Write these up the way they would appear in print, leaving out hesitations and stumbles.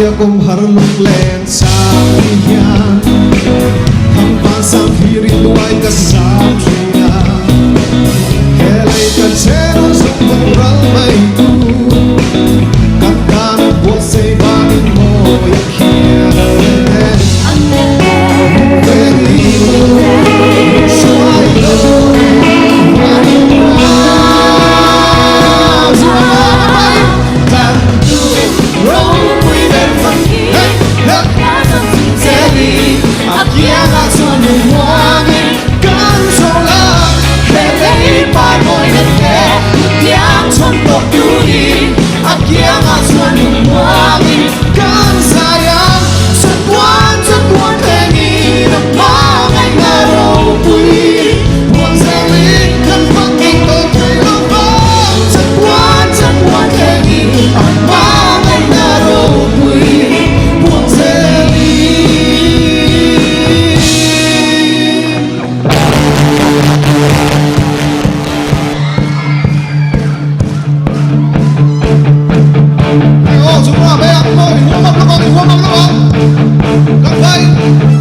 Kom harlung len sang hian Hang pa sang hirin duai ka sang tria Helay ka chero sang pangral may tu Kakano buat say banin mo yak hian Bengi Suay lo Manin mo Suay Tantu Rong Aquí haga sueño mueve Consolar Que leí para hoy de fe Yang son por yuri Aquí haga sueño mueve Consayang Sebuan tengi Namang ay ngaraw pui Buwan salik Kan pagking okay lubang Sebuan tengi Namang ay ngaraw pui Buwan salik semua bayar mau dihuam Langkai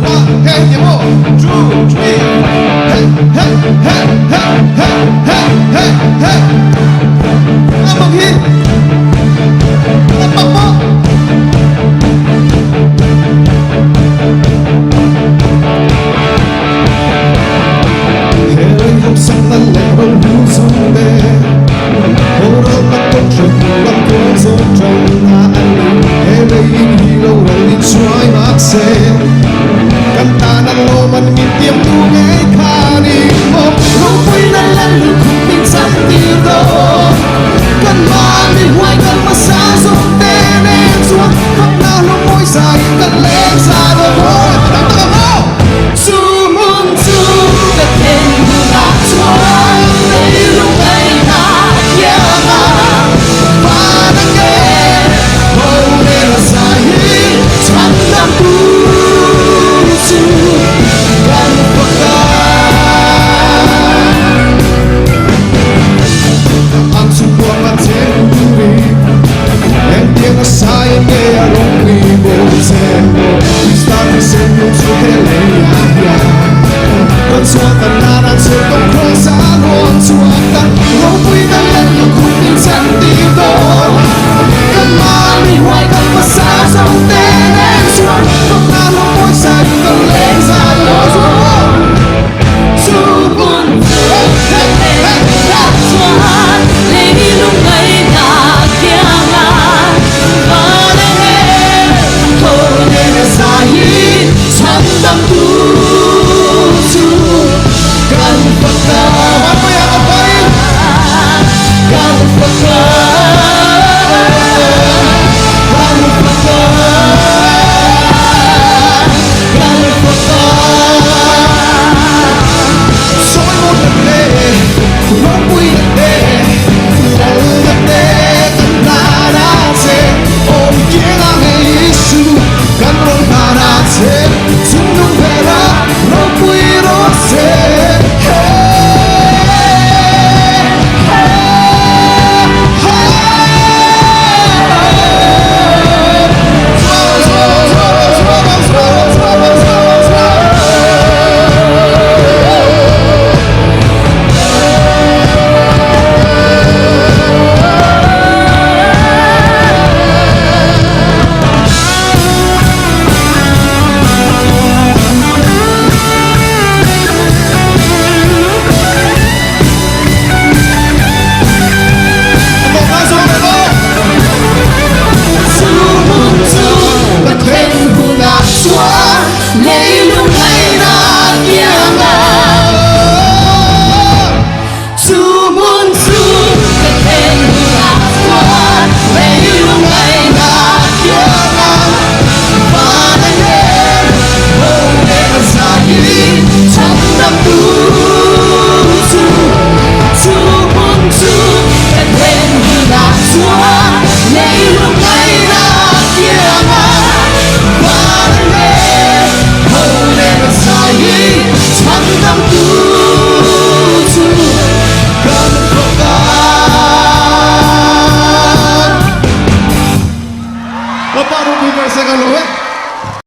Wah Hey Yemo 2, 3 Hey Hey Hey Hey Hey Hey Hey Apa ni? Apa? Hey hum sang la leo lu sung be Ora matok chok la ko zo chong na Helein hilaw rolin suay maksen Kanta ng loman ngitiam tungay kanin mo Lupoy na lang lukong minsan dito Kan maaliway kan masasong tenen Suwag kang nalumoy sa ikalay